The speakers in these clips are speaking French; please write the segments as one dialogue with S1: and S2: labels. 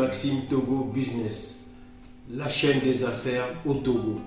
S1: Maxime Togo Business, la chaîne des affaires au Togo.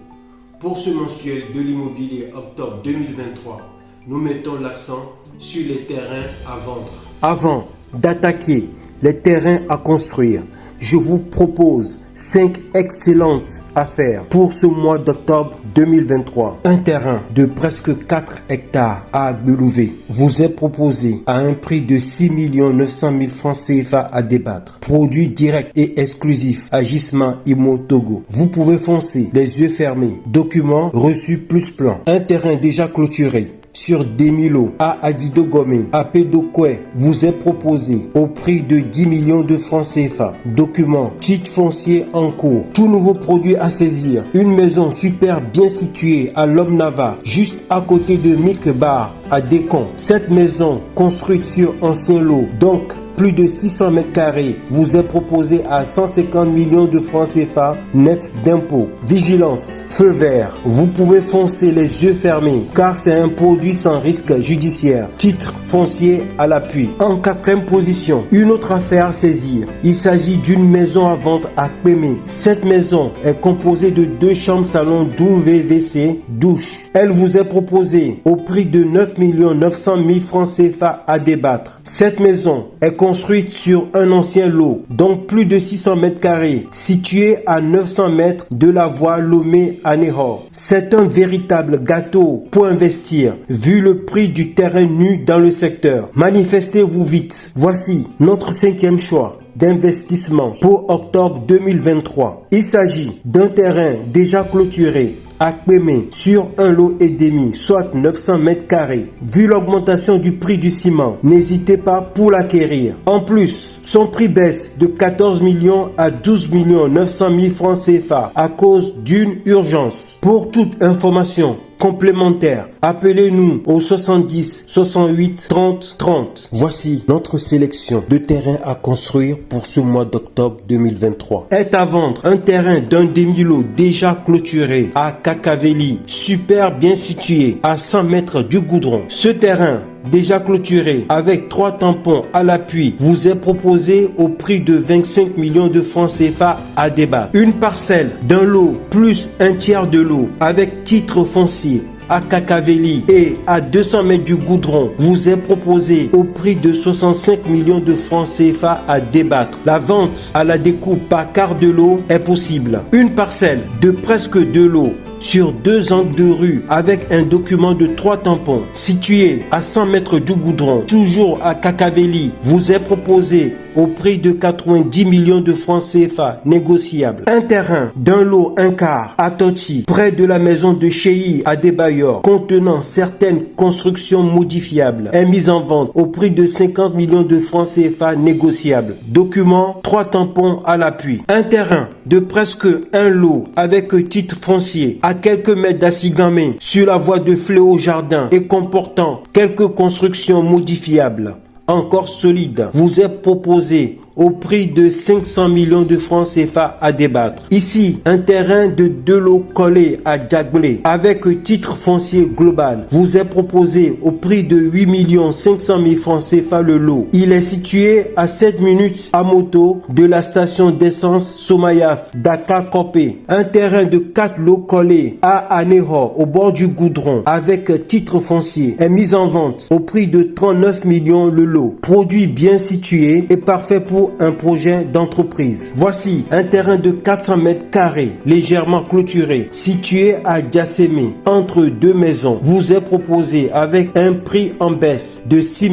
S1: Pour ce mensuel de l'immobilier octobre 2023, nous mettons l'accent sur les terrains à vendre. Avant d'attaquer les terrains à construire, je vous propose 5 excellentes affaires pour ce mois d'octobre 2023. Un terrain de presque 4 hectares à Agbelouvé vous est proposé à un prix de 6 900 000 francs CFA à débattre. Produit direct et exclusif à Gisma Imo Togo. Vous pouvez foncer les yeux fermés. Documents reçus plus plan. Un terrain déjà clôturé sur Demilo à Adido Gomé, à Pédokoué, vous est proposé au prix de 10 millions de francs CFA. Documents, titre foncier en cours. Tout nouveau produit à saisir. Une maison super bien située à Lomnava, juste à côté de Mikbar à Décon. Cette maison construite sur ancien lot, donc plus de 600 mètres carrés, vous est proposé à 150 millions de francs CFA net d'impôts. Vigilance, feu vert. Vous pouvez foncer les yeux fermés car c'est un produit sans risque judiciaire. Titre foncier à l'appui. En 4e position, une autre affaire à saisir. Il s'agit d'une maison à vendre à Kpémé. Cette maison est composée de 2 chambres salon WC douche. Elle vous est proposée au prix de 9 900 000 francs CFA à débattre. Cette maison est construite sur un ancien lot, donc plus de 600 mètres carrés, situé à 900 mètres de la voie Lomé à Nehor. C'est un véritable gâteau pour investir, vu le prix du terrain nu dans le secteur. Manifestez-vous vite. Voici notre 5e choix d'investissement pour octobre 2023. Il s'agit d'un terrain déjà clôturé à Kpémé sur un lot et demi, soit 900 mètres carrés. Vu l'augmentation du prix du ciment, n'hésitez pas pour l'acquérir. En plus, son prix baisse de 14 millions à 12 900 000 francs CFA à cause d'une urgence. Pour toute information complémentaire, appelez-nous au 70 68 30 30. Voici notre sélection de terrains à construire pour ce mois d'octobre 2023. Est à vendre un terrain d'un demi-lot déjà clôturé à Kakaveli, super bien situé à 100 mètres du goudron. Ce terrain déjà clôturé avec 3 tampons à l'appui vous est proposé au prix de 25 millions de francs CFA à débattre. Une parcelle d'un lot plus un tiers de lot avec titre foncier à Kakaveli et à 200 mètres du goudron vous est proposé au prix de 65 millions de francs CFA à débattre. La vente à la découpe par quart de lot est possible. Une parcelle de presque 2 lots sur 2 angles de rue avec un document de 3 tampons situé à 100 mètres du goudron, toujours à Kakaveli, vous est proposé au prix de 90 millions de francs CFA négociables. Un terrain d'un lot 1 quart à Toti, près de la maison de Cheyi à Debayor, contenant certaines constructions modifiables, est mis en vente au prix de 50 millions de francs CFA négociables. Document, 3 tampons à l'appui. Un terrain de presque un lot avec titre foncier à quelques mètres d'Assigamé sur la voie de Fléau Jardin et comportant quelques constructions modifiables encore solide, vous est proposé au prix de 500 millions de francs CFA à débattre. Ici, un terrain de 2 lots collés à Djagblé avec titre foncier global vous est proposé au prix de 8 500 000 francs CFA le lot. Il est situé à 7 minutes à moto de la station d'essence Somayaf Dakar Kopé. Un terrain de 4 lots collés à Aného au bord du goudron avec titre foncier est mis en vente au prix de 39 millions le lot. Produit bien situé et parfait pour un projet d'entreprise. Voici un terrain de 400 mètres carrés, légèrement clôturé, situé à Diassémé, entre 2 maisons. Vous est proposé avec un prix en baisse de 6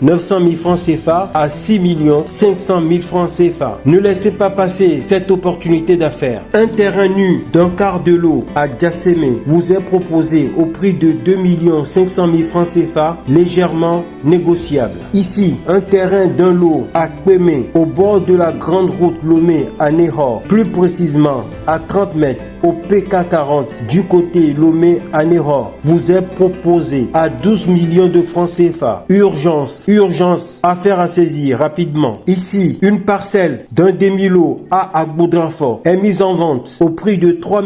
S1: 900 000 francs CFA à 6 500 000 francs CFA. Ne laissez pas passer cette opportunité d'affaires. Un terrain nu d'un quart de lot à Diassémé vous est proposé au prix de 2 500 000 francs CFA, légèrement négociable. Ici, un terrain d'un lot à Kpémé, au bord de la grande route Lomé à Nehor, plus précisément à 30 mètres au PK40 du côté Lomé à Nehor, vous est proposé à 12 millions de francs CFA. Urgence, affaire à saisir rapidement. Ici, une parcelle d'un demi-lot à Agboudrafort est mise en vente au prix de 3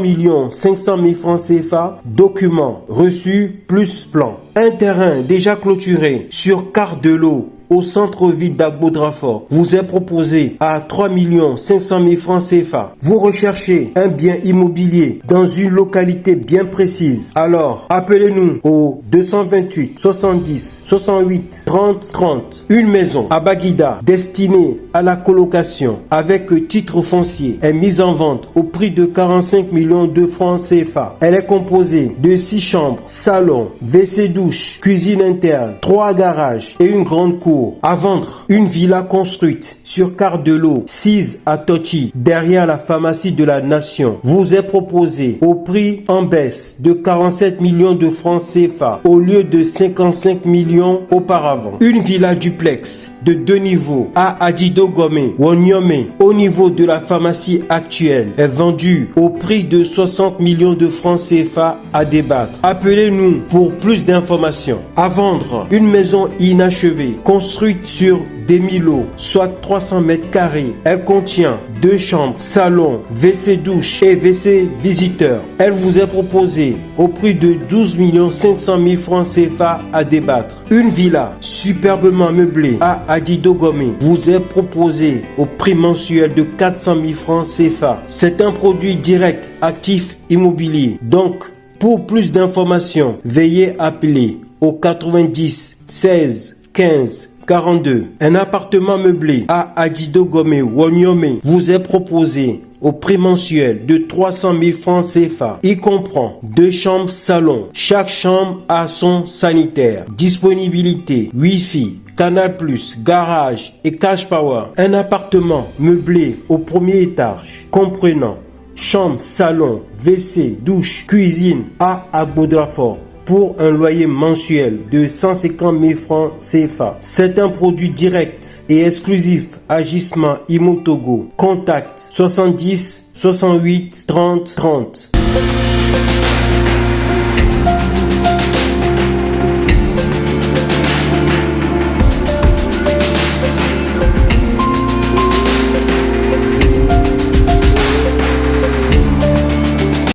S1: 500 000 francs CFA, document reçu plus plan. Un terrain déjà clôturé sur quart de lot au centre-ville d'Agbodrafort vous est proposé à 3 500 000 francs CFA. Vous recherchez un bien immobilier dans une localité bien précise. Alors, appelez-nous au 228 70 68 30 30. Une maison à Baguida destinée à la colocation avec titre foncier est mise en vente au prix de 45 millions de francs CFA. Elle est composée de 6 chambres, salon, WC douche, cuisine interne, 3 garages et une grande cour. À vendre, une villa construite sur quart de l'eau, 6 à Tochi, derrière la pharmacie de la Nation, vous est proposée au prix en baisse de 47 millions de francs CFA au lieu de 55 millions auparavant. Une villa duplex de 2 niveaux à Adido Gomé, Wonyome, au niveau de la pharmacie actuelle, est vendue au prix de 60 millions de francs CFA à débattre. Appelez-nous pour plus d'informations. À vendre, une maison inachevée, construite sur 1000 lots, soit 300 mètres carrés. Elle contient 2 chambres, salon, WC douche et WC visiteur. Elle vous est proposée au prix de 12 500 000 francs CFA à débattre. Une villa superbement meublée à Adido Gomé vous est proposée au prix mensuel de 400 000 francs CFA. C'est un produit direct actif immobilier. Donc, pour plus d'informations, veuillez appeler au 90 16 15 42. Un appartement meublé à Adido Gomé, Wonyome vous est proposé au prix mensuel de 300 000 francs CFA. Il comprend 2 chambres salon. Chaque chambre a son sanitaire. Disponibilité, Wi-Fi, Canal+, garage et cash power. Un appartement meublé au premier étage comprenant chambre, salon, WC, douche, cuisine à Agbodrafort pour un loyer mensuel de 150 000 francs CFA. C'est un produit direct et exclusif Agissement Imo Togo. Contact 70 68 30 30.